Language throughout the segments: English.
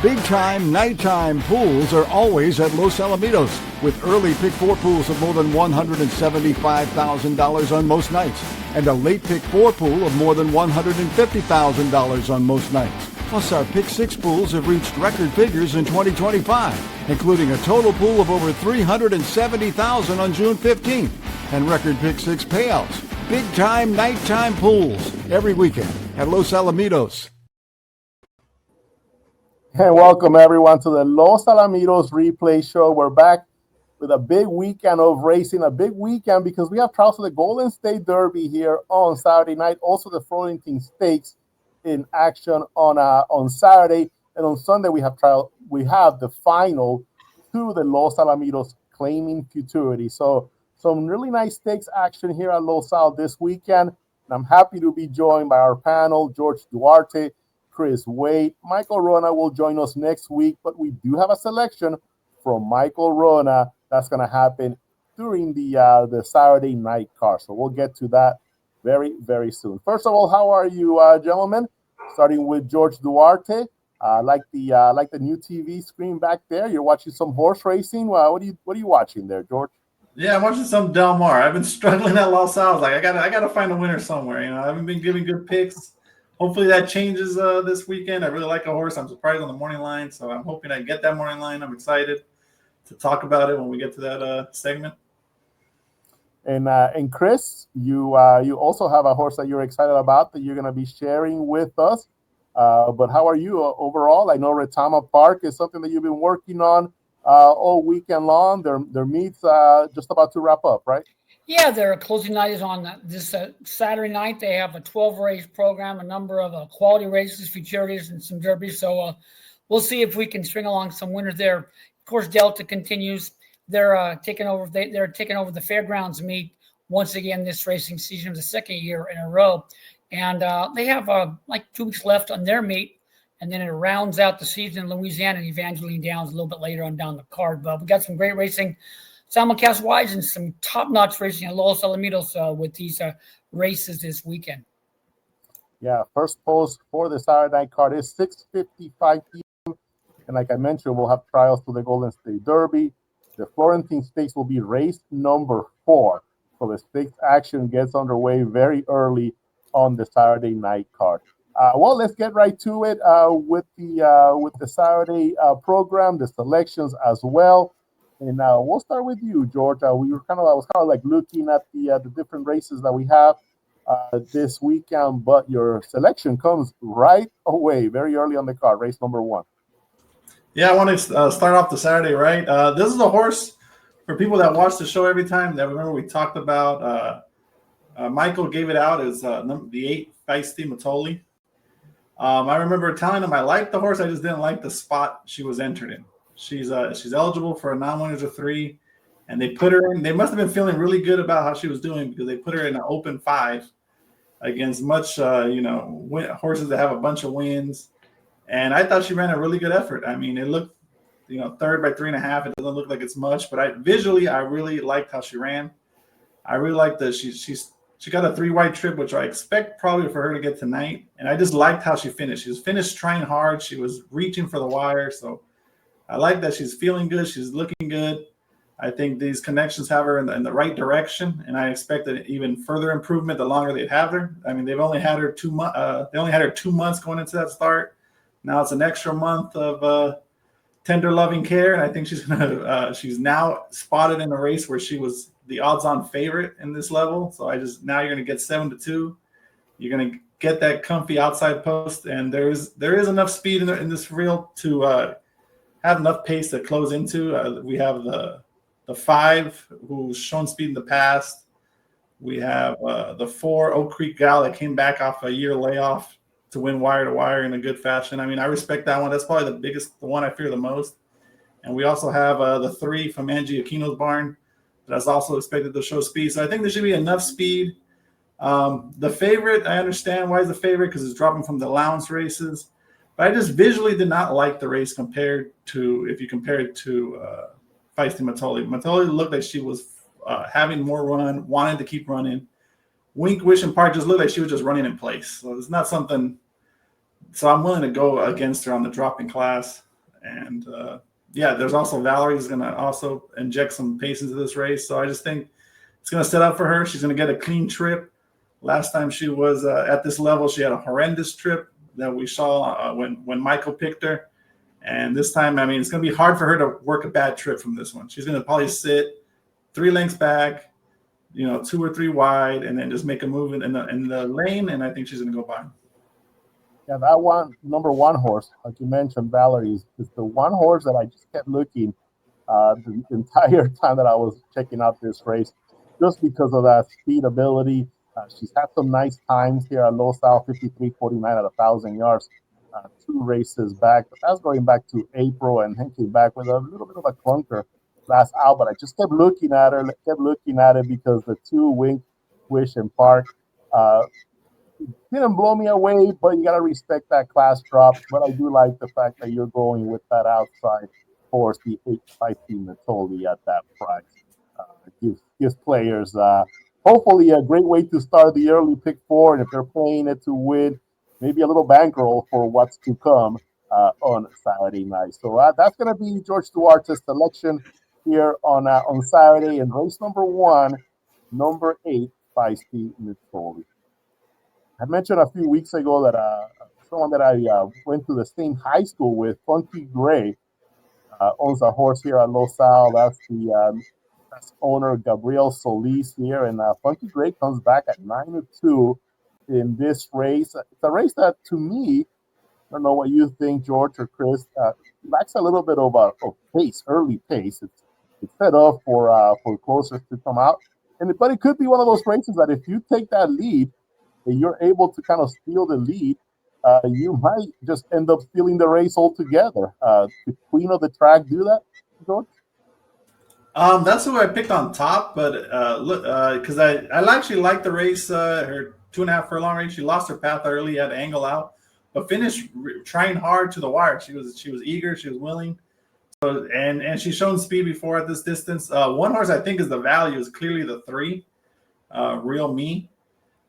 Big-time, nighttime pools are always at Los Alamitos, with early Pick 4 pools of more than $175,000 on most nights, and a late Pick 4 pool of more than $150,000 on most nights. Plus, our Pick 6 pools have reached record figures in 2025, including a total pool of over $370,000 on June 15th, and record Pick 6 payouts. Big-time, nighttime pools every weekend at Los Alamitos. Hey, welcome everyone to the Los Alamitos Replay Show. We're back with a big weekend of racing, a big weekend because we have trials for the Golden State Derby here on Saturday night. Also, the Florentine Stakes in action on Saturday, and on Sunday we have the final to the Los Alamitos Claiming Futurity. So some really nice stakes action here at Los Al this weekend, and I'm happy to be joined by our panel: George Duarte, Chris Wade. Michael Rona will join us next week, but we do have a selection from Michael Rona that's going to happen during the Saturday night car. So we'll get to that very, very soon. First of all, how are you, gentlemen? Starting with George Duarte. Like the new TV screen back there. You're watching some horse racing. What are you watching there, George? Yeah, I'm watching some Del Mar. I've been struggling at Los Al. Like I gotta find a winner somewhere. I haven't been giving good picks. Hopefully that changes this weekend. I really like a horse. I'm surprised on the morning line, so I'm hoping I get that morning line. I'm excited to talk about it when we get to that segment. And Chris, you also have a horse that you're excited about that you're going to be sharing with us. But how are you overall? I know Retama Park is something that you've been working on all weekend long. Their meets just about to wrap up, right? Yeah, their closing night is on this Saturday night. They have a 12-race program, a number of quality races, futurities, and some derbies. So we'll see if we can string along some winners there. Of course, Delta continues. They're taking over. They're taking over the fairgrounds meet once again this racing season, the second year in a row, and they have like 2 weeks left on their meet, and then it rounds out the season in Louisiana and Evangeline Downs a little bit later on down the card. But we got some great racing simulcast-wise and some top-notch racing at Los Alamitos with these races this weekend. Yeah, first post for the Saturday night card is 6:55 p.m. And like I mentioned, we'll have trials to the Golden State Derby. The Florentine Stakes will be race number 4. So the stakes action gets underway very early on the Saturday night card. Well, let's get right to it with the Saturday program, the selections as well. And we'll start with you, George. I was kind of like looking at the different races that we have this weekend, but your selection comes right away, very early on the card, race number 1. Yeah, I want to start off the Saturday, right? This is a horse for people that watch the show every time. That remember we talked about. Michael gave it out as the 8 Feisty Matoli. I remember telling him I liked the horse. I just didn't like the spot she was entered in. She's eligible for a non-winners of 3, and they put her in. They must have been feeling really good about how she was doing because they put her in an open 5 against much horses that have a bunch of wins. And I thought she ran a really good effort. I mean, it looked, third by 3.5. It doesn't look like it's much, but I really liked how she ran. I really liked that she got a 3-wide trip, which I expect probably for her to get tonight. And I just liked how she finished. She was finished trying hard. She was reaching for the wire. So I like that she's feeling good. She's looking good. I think these connections have her in the right direction, and I expect an even further improvement the longer they have her. I mean, they've only had her 2 months. They only had her 2 months going into that start. Now it's an extra month of tender loving care, and I think she's now spotted in a race where she was the odds-on favorite in this level. So now you're going to get 7-2. You're going to get that comfy outside post, and there is enough speed in this reel to have enough pace to close into. We have the 5 who's shown speed in the past. We have the 4 Oak Creek Gal that came back off a year layoff to win wire to wire in a good fashion. I mean, I respect that one. That's probably the one I fear the most. And we also have the 3 from Angie Aquino's barn that's also expected to show speed. So I think there should be enough speed. The favorite, I understand why he's the favorite because it's dropping from the allowance races. But I just visually did not like the race if you compare it to Feisty Matoli. Matoli looked like she was having more run, wanted to keep running. Wink, Wish, and Park just looked like she was just running in place. So it's not something. So I'm willing to go against her on the dropping class. And there's also Valerie's going to also inject some pace into this race. So I just think it's going to set up for her. She's going to get a clean trip. Last time she was at this level, she had a horrendous trip that we saw when Michael picked her. And this time, I mean, it's going to be hard for her to work a bad trip from this one. She's going to probably sit 3 lengths back, 2 or 3 wide, and then just make a move in the lane. And I think she's going to go by. Yeah, that one, number 1 horse, like you mentioned, Valerie, is the one horse that I just kept looking the entire time that I was checking out this race, just because of that speed ability. She's had some nice times here at Los Al, 53.49 at 1,000 yards, 2 races back. But that's going back to April, and then came back with a little bit of a clunker last out. But I just kept looking at her, because the 2 Wink, Wish, and Park didn't blow me away, but you got to respect that class drop. But I do like the fact that you're going with that outside horse, the 8-5 Natoli, at that price. Gives players hopefully a great way to start the early pick 4, and if they're playing it to win, maybe a little bankroll for what's to come on Saturday night. So that's going to be George Duarte's selection here on Saturday in race number 1, number 8, Feisty Natoli. I mentioned a few weeks ago that someone that I went to the same high school with, Funky Gray, owns a horse here at Los Al. That's the owner, Gabriel Solis, here. And Funky Gray comes back at 9-2 in this race. It's a race that, to me, I don't know what you think, George or Chris, lacks a little bit of pace, early pace. It's set up for closers to come out. But it could be one of those races that if you take that lead, and you're able to kind of steal the lead, you might just end up stealing the race altogether. Did Queen of the Track do that, George? That's who I picked on top, but because I actually liked the race, her 2.5 furlong race. She lost her path early, had to angle out, but finished trying hard to the wire. She was eager, she was willing. So and she's shown speed before at this distance. One horse I think is the value is clearly the 3, Real Me.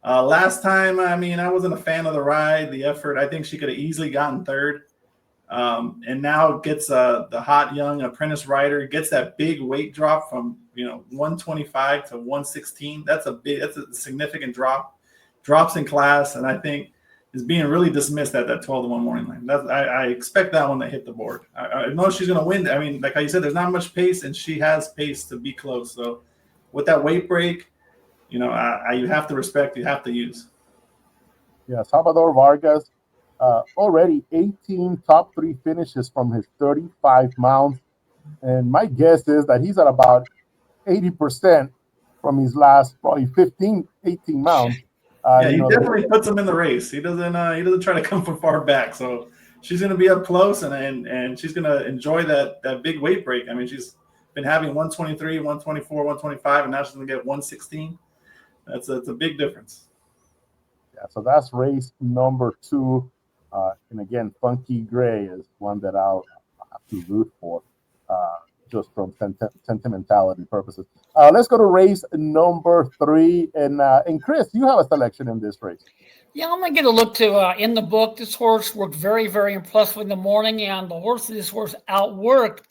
Last time, I mean, I wasn't a fan of the ride, the effort. I think she could have easily gotten 3rd. And now gets the hot young apprentice rider, gets that big weight drop from 125 to 116. That's a significant drop. Drops in class, and I think is being really dismissed at that 12-1 morning line. I expect that one to hit the board. I know she's going to win. I mean, like how you said, there's not much pace, and she has pace to be close. So with that weight break, you have to respect, you have to use. Yeah, Salvador Vargas, already 18 top 3 finishes from his 35 mounts. And my guess is that he's at about 80% from his last probably 15, 18 mounts. He definitely puts him in the race. He doesn't try to come from far back. So she's going to be up close, and she's going to enjoy that big weight break. I mean, she's been having 123, 124, 125, and now she's going to get 116. That's a big difference. Yeah, so that's race number 2. And again, Funky Gray is one that I'll have to root for, just from sentimentality purposes. Let's go to race number 3. And Chris, you have a selection in this race. Yeah, I'm going to get a look to in the book. This horse worked very, very impressive in the morning, and the horse this horse outworked.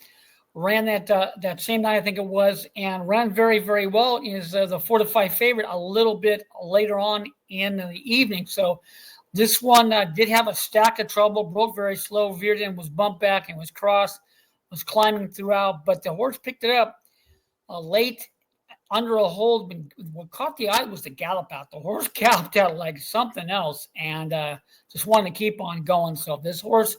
Ran that same night, I think it was, and ran very, very well. Is the 4-5 favorite a little bit later on in the evening. So this one did have a stack of trouble, broke very slow, veered in, was bumped back, and was crossed, was climbing throughout. But the horse picked it up late under a hold. What caught the eye was the gallop out. The horse galloped out like something else, and just wanted to keep on going. So this horse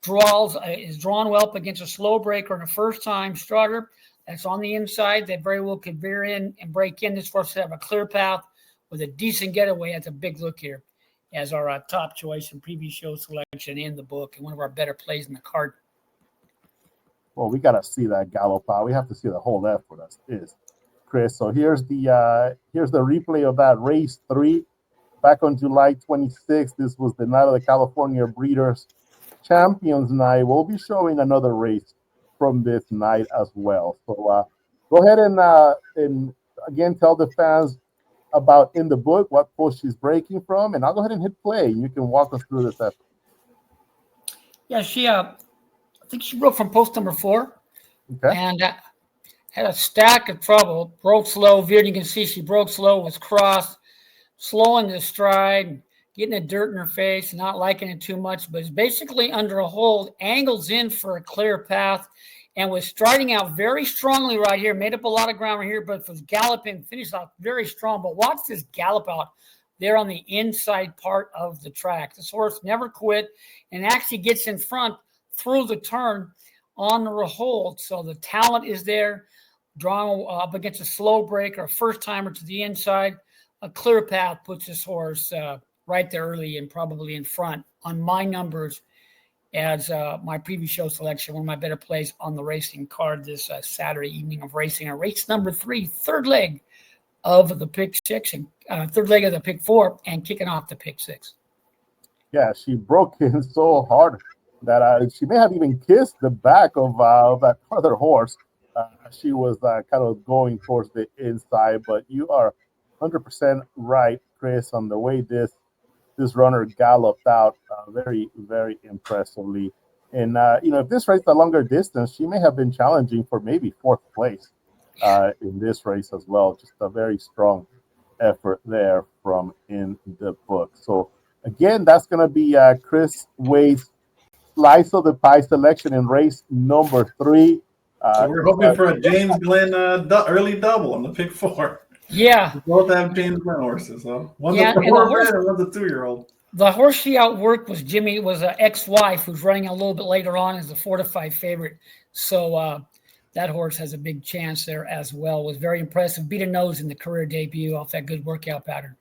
is drawn well up against a slow breaker and a first-time starter that's on the inside that very well could veer in and break in. This horse have a clear path with a decent getaway. That's a big look here as our top choice and previous show selection in the book and one of our better plays in the card. Well, we got to see that gallop out. We have to see the whole effort as is, Chris. So here's the replay of that race 3 back on July 26th. This was the night of the California Breeders' Champions Night. We'll be showing another race from this night as well. So go ahead and again tell the fans about in the book what post she's breaking from, and I'll go ahead and hit play. You can walk us through this effort. Yeah, she think she broke from post number 4. Okay. And had a stack of trouble. Broke slow. Veered. You can see she broke slow. Was crossed. Slowing the stride. Getting the dirt in her face. Not liking it too much. But it's basically under a hold. Angles in for a clear path. And was striding out very strongly right here. Made up a lot of ground right here. But was galloping. Finished out very strong. But watch this gallop out there on the inside part of the track. This horse never quit. And actually gets in front through the turn on the hold. So the talent is there. Drawing up against a slow break or a first timer to the inside. A clear path puts this horse right there early and probably in front on my numbers as my previous show selection, one of my better plays on the racing card this Saturday evening of racing. Race number 3, third leg of the pick 6 and third leg of the pick 4 and kicking off the pick 6. Yeah, she broke in so hard that she may have even kissed the back of that other horse. She was kind of going towards the inside, but you are 100% right, Chris, on the way this runner galloped out very, very impressively. And, if this race a longer distance, she may have been challenging for maybe 4th place in this race as well. Just a very strong effort there from in the book. So, again, that's going to be Chris Wade's slice of the pie selection in race number 3. So we're hoping for a James Glenn early double on the pick 4. Yeah. We both have James Glenn horses. So one's Yeah, a and the 4 horse- and one's a 2-year-old. The horse she outworked was Jimmy, was an ex-wife who's running a little bit later on as a 4-5 favorite. So that horse has a big chance there as well. Was very impressive. Beat a nose in the career debut off that good workout pattern.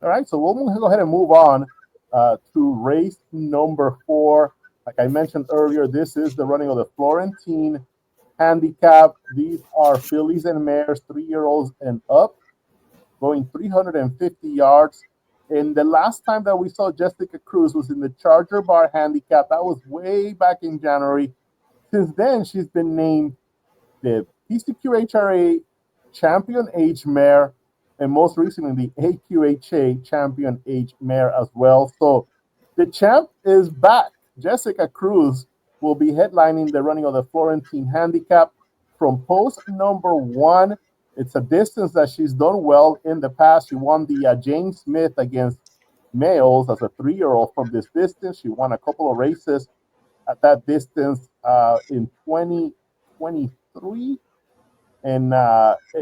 All right, so we'll go ahead and move on to race number 4. Like I mentioned earlier, this is the running of the Florentine handicap. These are fillies and mares, 3-year-olds and up, going 350 yards. And the last time that we saw Jessica Cruz was in the Charger Bar handicap. That was way back in January. Since then, she's been named the PCQHRA Champion Age Mare, and most recently the AQHA Champion Age Mare as well. So the champ is back. Jessica Cruz will be headlining the running of the Florentine handicap from post number 1. It's a distance that she's done well in the past. She won the James Smith against males as a 3-year-old from this distance. She won a couple of races at that distance in 2023. And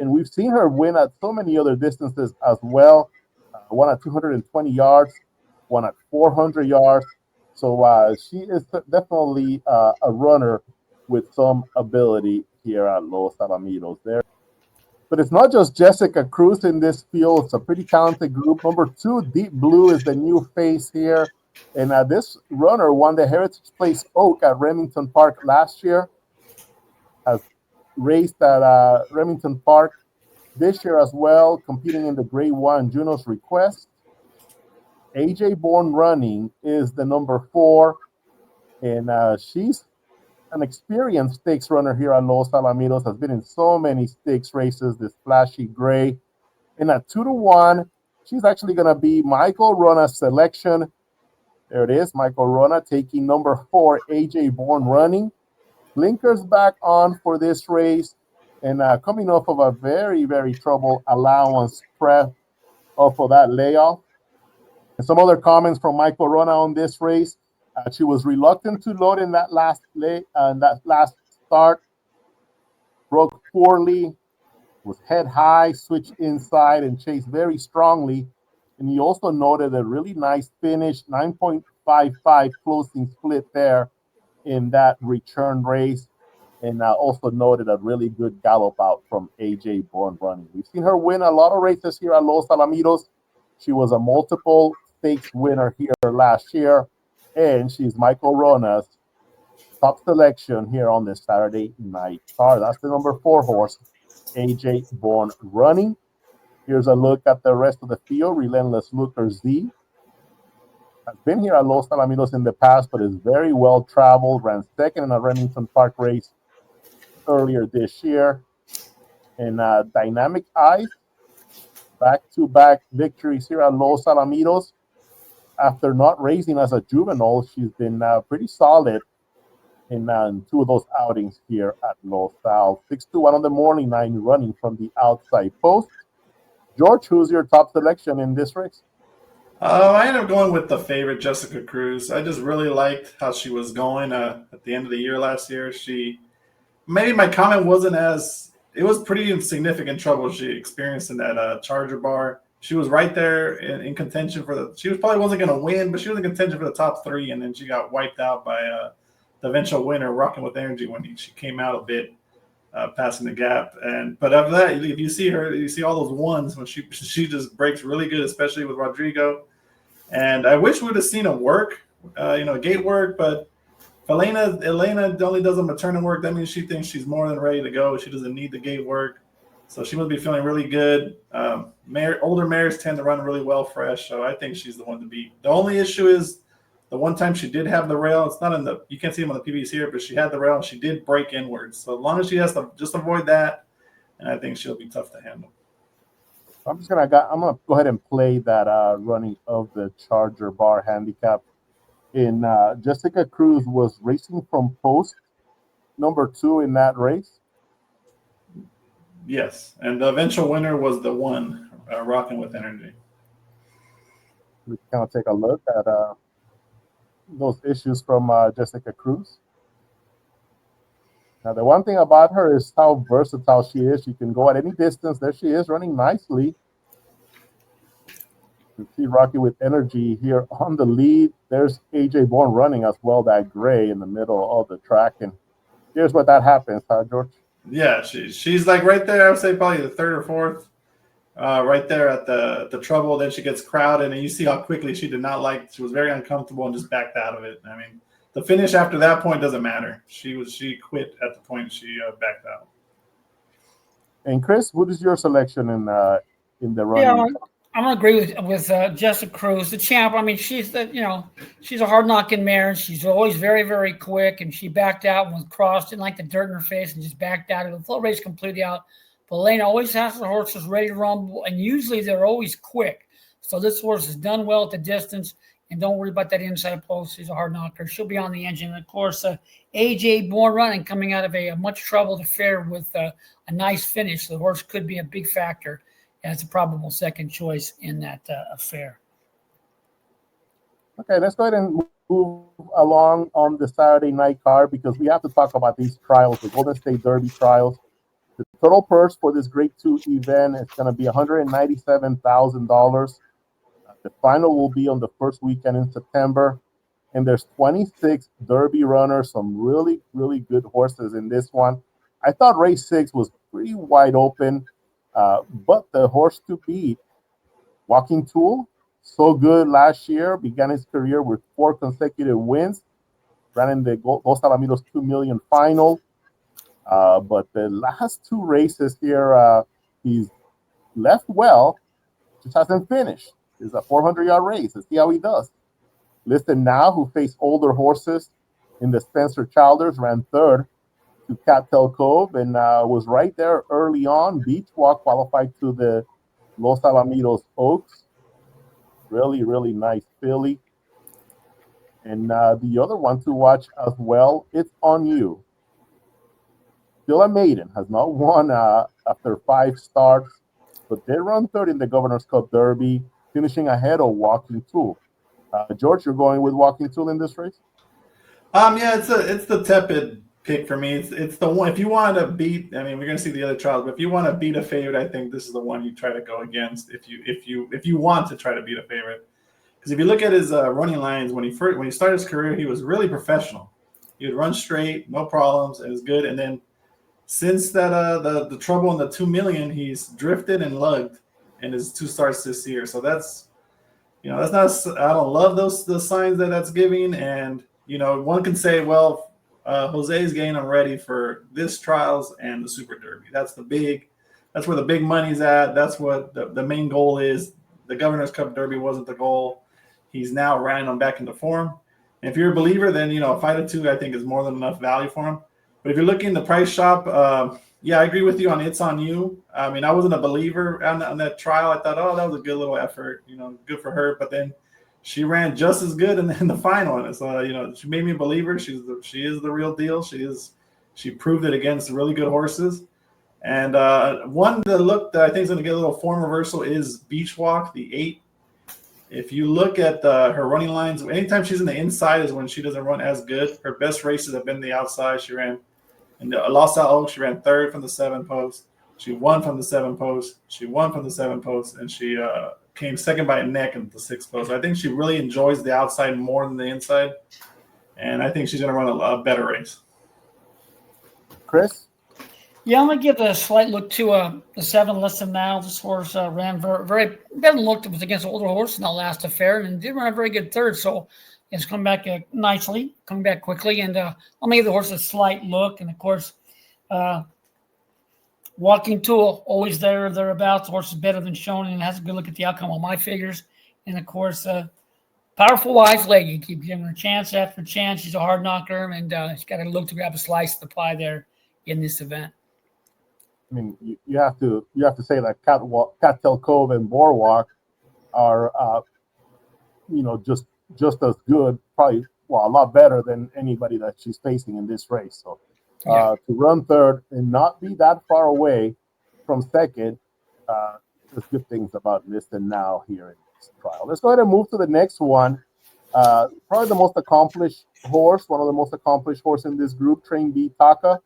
we've seen her win at so many other distances as well. Won at 220 yards, won at 400 yards. So she is definitely a runner with some ability here at Los Alamitos there. But it's not just Jessica Cruz in this field. It's a pretty talented group. Number 2, Deep Blue, is the new face here. And this runner won the Heritage Place Oak at Remington Park last year. Has raced at Remington Park this year as well, competing in the Grade 1 Juno's Request. AJ Born Running is the number 4, and she's an experienced stakes runner here at Los Alamitos, has been in so many stakes races, this flashy gray. And at 2-1, she's actually going to be Michael Rona's selection. There it is, Michael Rona taking number 4, AJ Born Running. Blinkers back on for this race, and coming off of a very, very troubled allowance prep off of that layoff. And some other comments from Michael Rona on this race. She was reluctant to load in that last start. Broke poorly, was head high, switched inside, and chased very strongly. And he also noted a really nice finish, 9.55 closing split there in that return race. And also noted a really good gallop out from AJ Born Running. We've seen her win a lot of races here at Los Alamitos. She was a multiple stakes winner here last year, and she's Michael Rona's top selection here on this Saturday night card. That's the number 4 horse, AJ Born Running. Here's a look at the rest of the field. Relentless Looker Z has been here at Los Alamitos in the past, but is very well traveled. Ran second in a Remington Park race earlier this year. And Dynamic Eyes, back-to-back victories here at Los Alamitos. After not racing as a juvenile, she's been pretty solid in two of those outings here at Los Al. 6-1 on the morning line, running from the outside post. George, who's your top selection in this race? I ended up going with the favorite, Jessica Cruz. I just really liked how she was going at the end of the year last year. Maybe my comment wasn't as – it was pretty significant trouble she experienced in that Charger bar. She was right there in contention for the – she probably wasn't going to win, but she was in contention for the top three, and then she got wiped out by the eventual winner, Rocking with Energy, when she came out a bit. Passing the gap, but after that, if you see her, you see all those ones when she just breaks really good, especially with Rodrigo. And I wish we'd have seen it work, gate work. But if Elena only does a maternal work, that means she thinks she's more than ready to go. She doesn't need the gate work, so she must be feeling really good. Older mares tend to run really well fresh, so I think she's the one to beat. The only issue is the one time she did have the rail. It's not you can't see them on the PBs here, but she had the rail and she did break inwards. So as long as she has to just avoid that, and I think she'll be tough to handle. I'm gonna go ahead and play that running of the Charger bar handicap. In Jessica Cruz was racing from post number 2 in that race. Yes, and the eventual winner was the one, Rocking with Energy. We can kind of take a look at those issues from Jessica Cruz. Now, the one thing about her is how versatile she is. She can go at any distance. There she is, running nicely. You see Rocky with Energy here on the lead. There's AJ Bourne running as well, that gray in the middle of the track. And here's what that happens, George? Yeah, she's like right there. I would say probably the third or fourth. Right there at the trouble. Then she gets crowded, and you see how quickly she did not like. She was very uncomfortable and just backed out of it. I mean, the finish after that point doesn't matter. She quit at the point she backed out. And Chris, what is your selection in the running? Yeah, I'm gonna agree with Jessica Cruz, the champ. I mean, she's a hard knocking mare. She's always very, very quick, and she backed out and was crossed, didn't like the dirt in her face, and just backed out. The full race completely out. But Elena always has the horses ready to run, and usually they're always quick. So this horse has done well at the distance, and don't worry about that inside post. She's a hard knocker. She'll be on the engine. And of course, AJ Bourne running, coming out of a much troubled affair with a nice finish. The horse could be a big factor as a probable second choice in that affair. Okay, let's go ahead and move along on the Saturday night card because we have to talk about these trials, the Golden State Derby trials. The total purse for this Grade 2 event is going to be $197,000. The final will be on the first weekend in September. And there's 26 Derby runners, some really, really good horses in this one. I thought race 6 was pretty wide open, but the horse to beat, Walking Tool, so good last year, began his career with 4 consecutive wins, ran in the Los Alamitos 2 million final. But the last 2 races here, he's left well, just hasn't finished. It's a 400-yard race. Let's see how he does. Listen Now, who faced older horses in the Spencer Childers, ran 3rd to Cattail Cove and was right there early on. Beach Walk qualified to the Los Alamitos Oaks. Really, really nice filly. And the other one to watch as well, It's On You. Still a maiden, has not won after 5 starts, but they run 3rd in the Governor's Cup Derby, finishing ahead of Walking Tool. George, you're going with Walking Tool in this race? Yeah, it's the tepid pick for me. It's the one. If you want to beat, I mean, we're going to see the other trials, but if you want to beat a favorite, I think this is the one you try to go against. If you want to try to beat a favorite, because if you look at his running lines when he started his career, he was really professional. He would run straight, no problems, and it was good. And then since that the trouble in the 2 million, he's drifted and lugged in his 2 starts this year. So that's not. I don't love the signs that's giving. And one can say, well, Jose's getting him ready for this trials and the Super Derby. That's where the big money's at. That's what the main goal is. The Governor's Cup Derby wasn't the goal. He's now running them back into form. And if you're a believer, then 5-2 I think is more than enough value for him. But if you're looking in the price shop, yeah, I agree with you on It's On You. I mean, I wasn't a believer on that trial. I thought, oh, that was a good little effort, good for her. But then she ran just as good in the final. And it's she made me a believer. She is the real deal. She proved it against really good horses. And one that I think is going to get a little form reversal is Beach Walk, the 8. If you look at her running lines, anytime she's in the inside is when she doesn't run as good. Her best races have been the outside. She ran in the Los Al Oaks. She ran 3rd from the 7 post. She won from the 7 post. She won from the 7 post, and she came second by a neck in the 6 post. I think she really enjoys the outside more than the inside, and I think she's going to run a better race. Chris? Yeah, I'm going to give a slight look to the 7 Listen Now. This horse ran very better looked. It was against an older horse in that last affair and did run a very good 3rd. So it's come back nicely, coming back quickly. And I'm going to give the horse a slight look. And, of course, Walking Tool, always thereabouts. The horse is better than shown and has a good look at the outcome on my figures. And, of course, Powerful Wise Lady. You keep giving her chance after chance. She's a hard knocker, and she's got to look to grab a slice of the pie there in this event. I mean, you have to say that Cattail Cove and Boardwalk are, just as good, probably a lot better than anybody that she's facing in this race. So to run 3rd and not be that far away from 2nd, there's good things about Listen Now here in this trial. Let's go ahead and move to the next one. Probably the most accomplished horse, one of the most accomplished horse in this group, Train B Taka.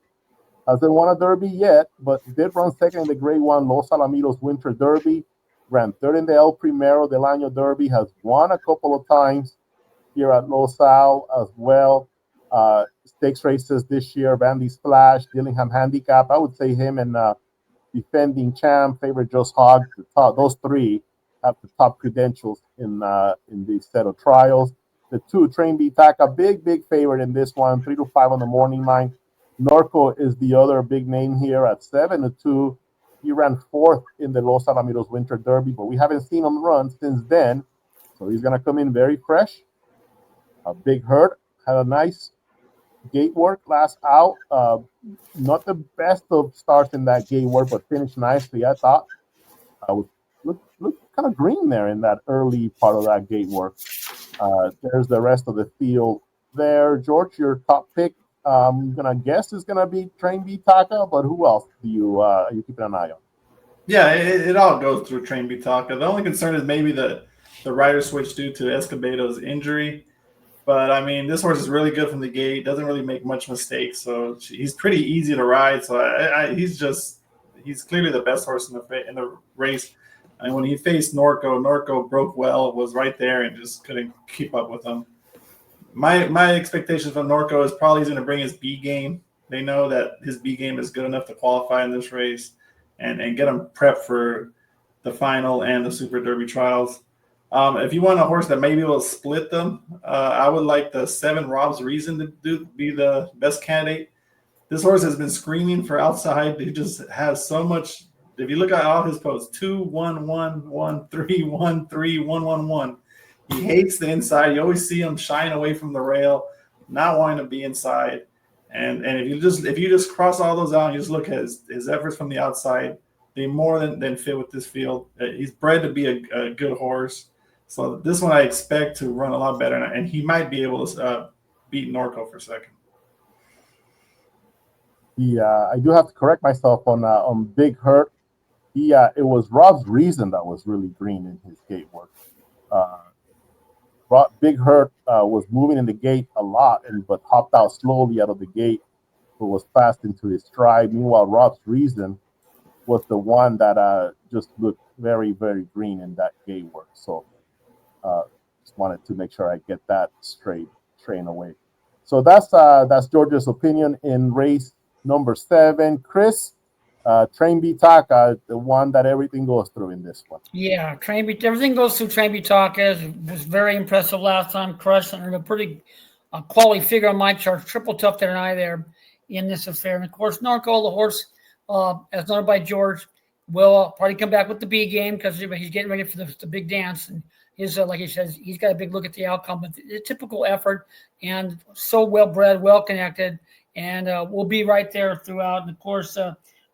Hasn't won a Derby yet, but did run 2nd in the Grade 1 Los Alamitos Winter Derby, ran 3rd in the El Primero del Año Derby, has won a couple of times here at Los Al as well. Stakes races this year, Bandy Splash, Dillingham Handicap. I would say him and defending champ, favorite Just Hog, those 3 have the top credentials in this set of trials. The 2, Train B Taka, big favorite in this one, 3 to 5 on the morning line. Norco is the other big name here at 7-2. He ran 4th in the Los Alamitos Winter Derby, but we haven't seen him run since then. So he's going to come in very fresh. A Big Hurt had a nice gate work last out. Not the best of starts in that gate work, but finished nicely, I thought. Look kind of green there in that early part of that gate work. There's the rest of the field there. George, your top pick. I'm gonna guess is gonna be Train B Taka, but who else are you keeping an eye on? Yeah, it all goes through Train B Taka. The only concern is maybe the rider switch due to Escobedo's injury. But I mean, this horse is really good from the gate. Doesn't really make much mistakes, so he's pretty easy to ride. So he's clearly the best horse in the race. And when he faced Norco broke well, was right there, and just couldn't keep up with him. My expectations from Norco is probably he's going to bring his B game. They know that his B game is good enough to qualify in this race and get him prepped for the final and the Super Derby trials. If you want a horse that maybe will split them, I would like the 7 Rob's Reason to be the best candidate. This horse has been screaming for outside. He just has so much. If you look at all his posts, 2, 1, 1, 1, 3, 1, 3, 1, 1, 1. He hates the inside. You always see him shying away from the rail, not wanting to be inside. And if you just cross all those out and you just look at his efforts from the outside, they more than fit with this field. He's bred to be a good horse. So this one I expect to run a lot better, and he might be able to beat Norco for second. Yeah, I do have to correct myself on Big Hurt. It was Rob's Reason that was really green in his gate work. Big Hurt was moving in the gate a lot, but hopped out slowly out of the gate, but was fast into his stride. Meanwhile, Rob's Reason was the one that just looked very, very green in that gate work. So just wanted to make sure I get that straight away. So that's George's opinion in race number 7. Chris, Train B Taka, the one that everything goes through in this one. Yeah, everything goes through Train B Taka. Was very impressive last time. Crushed under a pretty quality figure on my chart. Triple tough to an eye there in this affair. And of course, Norco, the horse, as noted by George, will probably come back with the B game because he's getting ready for the big dance. And his, like he says, he's got a big look at the outcome. But the typical effort and so well bred, well connected, and will be right there throughout. And of course,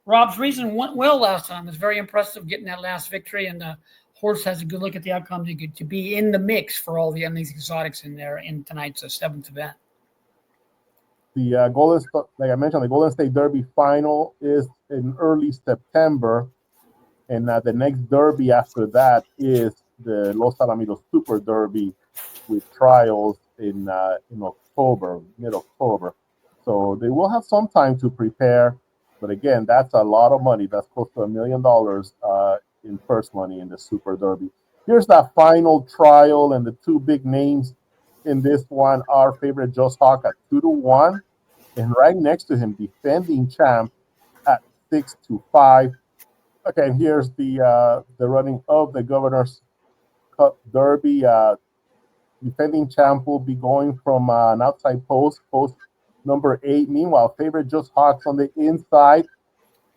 Rob's Reason went well last time. It was very impressive getting that last victory, and horse has a good look at the outcome to be in the mix for all these exotics in there in tonight's 7th event. The like I mentioned, the Golden State Derby final is in early September, and the next Derby after that is the Los Alamitos Super Derby with trials in October, mid-October. So they will have some time to prepare, but again, that's a lot of money. That's close to $1 million in purse money in the Super Derby. Here's that final trial, and the two big names in this one are favorite Just Hawk at 2-1, and right next to him, defending champ at 6-5. Okay, and here's the running of the Governor's Cup Derby. Defending champ will be going from an outside post number 8. Meanwhile, favorite Just Hawks on the inside,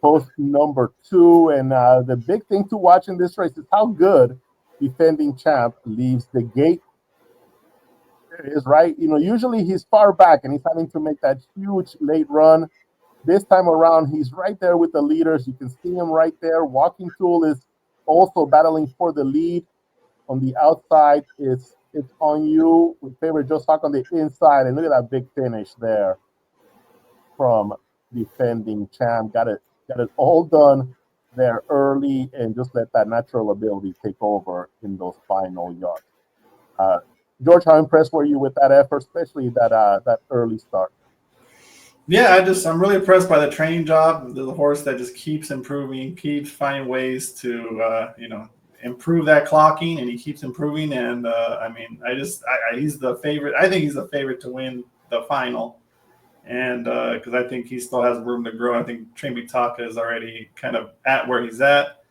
post number 2. And the big thing to watch in this race is how good defending champ leaves the gate. There it is, right? Usually he's far back and he's having to make that huge late run. This time around, he's right there with the leaders. You can see him right there. Walking Tool is also battling for the lead. On the outside, it's on you with favorite Just Hawk on the inside. And look at that big finish there from defending champ. Got it all done there early and just let that natural ability take over in those final yards. George, how impressed were you with that effort, especially that early start? Yeah, I'm really impressed by the training job. The horse that just keeps improving, keeps finding ways to improve that clocking, and he keeps improving. And he's the favorite. I think he's the favorite to win the final, and because I think he still has room to grow. I think Train Bitaka is already kind of at where he's at.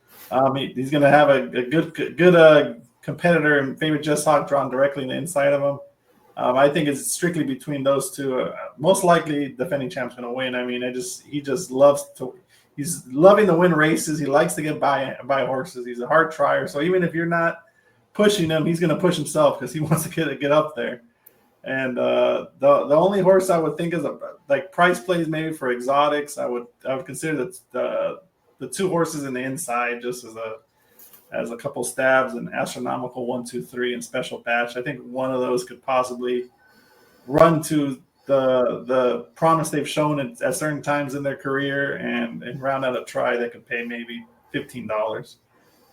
He's going to have a good competitor and favorite Just Hawk drawn directly in the inside of him. I think it's strictly between those two. Most likely, defending champ's going to win. He's loving to win races. He likes to get by horses. He's a hard trier. So even if you're not pushing him, he's going to push himself because he wants to get up there. And the only horse I would think is like price plays maybe for exotics. I would consider the two horses in the inside just as a couple stabs and astronomical 1, 2, 3 and special batch. I think one of those could possibly run to the promise they've shown at certain times in their career and round out a try that could pay maybe $15.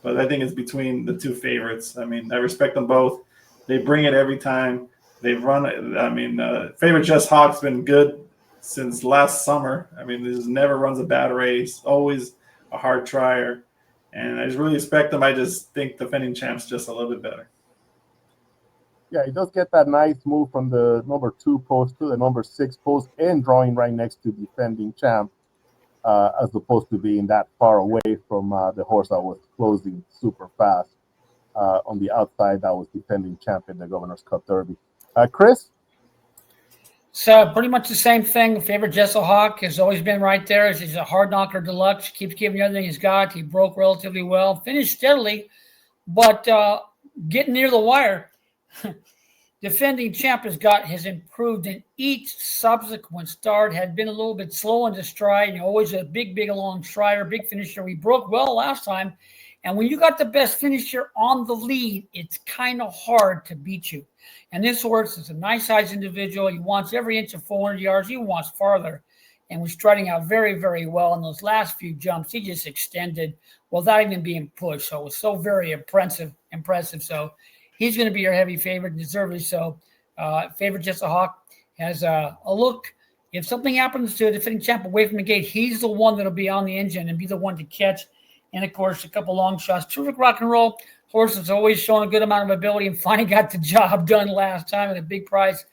But I think it's between the two favorites. I respect them both. They bring it every time. They've run it. Favorite Just Hawk's been good since last summer. This never runs a bad race, always a hard trier. And I just really respect them. I just think defending champ's just a little bit better. Yeah, he does get that nice move from the number 2 post to the number 6 post and drawing right next to defending champ, as opposed to being that far away from the horse that was closing super fast on the outside. That was defending champ in the Governor's Cup Derby. Chris? So pretty much the same thing. Favorite Jessel Hawk has always been right there. He's a hard knocker deluxe. Keeps giving you everything he's got. He broke relatively well, finished steadily, but getting near the wire. Defending champ has improved in each subsequent start. Had been a little bit slow in the stride. Always a big long strider, big finisher. We broke well last time, and when you got the best finisher on the lead, it's kind of hard to beat you. And this horse is a nice sized individual. He wants every inch of 400 yards. He wants farther, and was striding out very, very well in those last few jumps. He just extended without even being pushed. So it was so very impressive. So he's going to be your heavy favorite, deservedly so. Favorite Just a Hawk has a look. If something happens to a defending champ away from the gate, he's the one that'll be on the engine and be the one to catch. And, of course, a couple long shots. Terrific rock and roll. Horse has always shown a good amount of ability and finally got the job done last time at a big price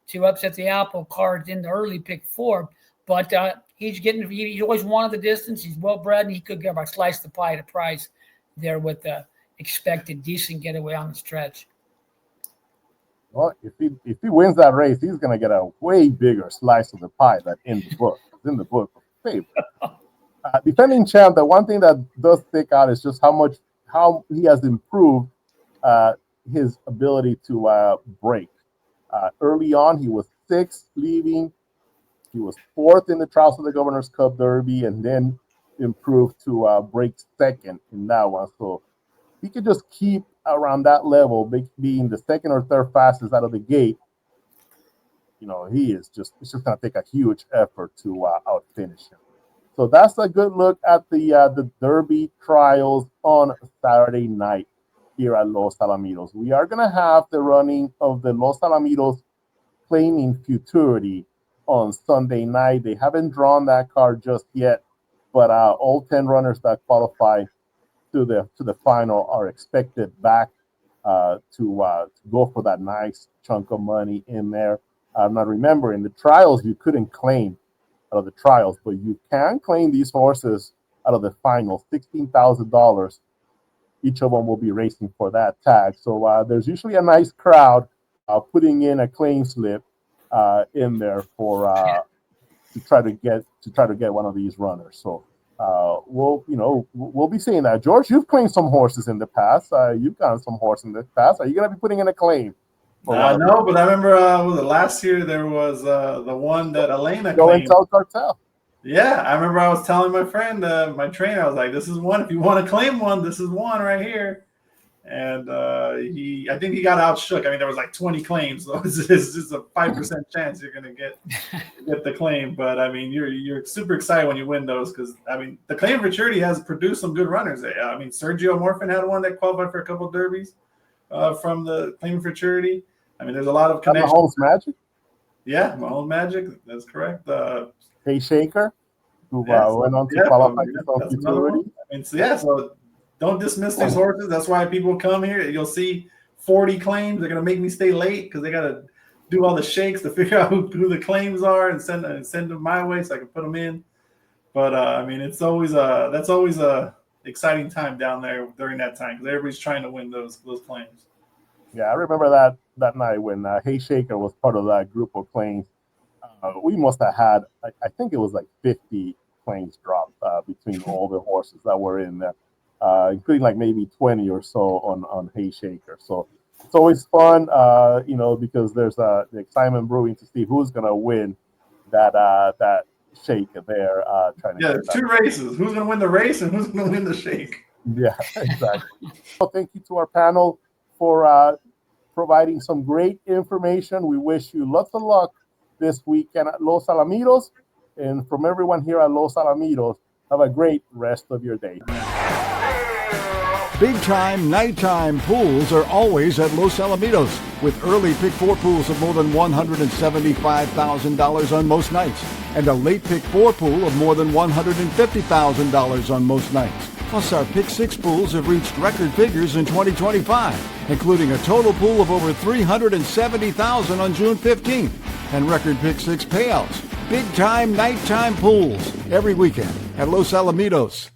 to upset the apple card in the early pick 4. But he always wanted the distance. He's well-bred, and he could get a slice of the pie at a price there with the expected decent getaway on the stretch. Well, if he wins that race, he's going to get a way bigger slice of the pie than in the book. It's in the book. Favorite. Defending champ, the one thing that does stick out is just how he has improved his ability to break. Early on, he was 6th leaving. He was 4th in the trials of the Governor's Cup Derby, and then improved to break 2nd in that one. So he could just keep around that level, being the second or third fastest out of the gate, it's just going to take a huge effort to outfinish him. So that's a good look at the Derby trials on Saturday night here at Los Alamitos. We are going to have the running of the Los Alamitos Claiming Futurity on Sunday night. They haven't drawn that card just yet, but all 10 runners that qualify to the final are expected back to go for that nice chunk of money in there. Now remember, in the trials, you couldn't claim out of the trials, but you can claim these horses out of the final, $16,000. Each of them will be racing for that tag. So there's usually a nice crowd putting in a claim slip in there for to try to get one of these runners. So we'll be seeing that. George, you've claimed some horses in the past. You've gotten some horses in the past. Are you going to be putting in a claim? No, but I remember last year there was the one that Elena Go claimed. and tell Cartel. Yeah, I remember I was telling my friend, my trainer, I was like, this is one. If you want to claim one, this is one right here. And I think he got outshook. I mean, there was like 20 claims, so it's just a 5% chance you're going to get the claim. But I mean, you're super excited when you win those because I mean, the Claim for Futurity has produced some good runners. I mean, Sergio Morfin had one that qualified for a couple of derbies from the Claim for Futurity. I mean, there's a lot of connections. Mahomes Magic? Yeah, Mahomes Magic. That's correct. Hey Shaker, who went on to qualify for Futurity. I mean, so don't dismiss these horses. That's why people come here. You'll see 40 claims. They're going to make me stay late because they got to do all the shakes to figure out who the claims are and send them my way so I can put them in. But, I mean, that's always a exciting time down there during that time because everybody's trying to win those claims. Yeah, I remember that night when Hey Shaker was part of that group of claims. We must have had, I think it was like 50 claims dropped between all the horses that were in there, including like maybe 20 or so on Hey Shaker. So it's always fun, because there's the excitement brewing to see who's going to win that shake there. There's two races. Who's going to win the race and who's going to win the shake? Yeah, exactly. Well, thank you to our panel for providing some great information. We wish you lots of luck this weekend at Los Alamitos. And from everyone here at Los Alamitos, have a great rest of your day. Big-time nighttime pools are always at Los Alamitos, with early pick four pools of more than $175,000 on most nights, and a late pick four pool of more than $150,000 on most nights. Plus, our Pick 6 pools have reached record figures in 2025, including a total pool of over $370,000 on June 15th, and record Pick 6 payouts. Big-time nighttime pools every weekend at Los Alamitos.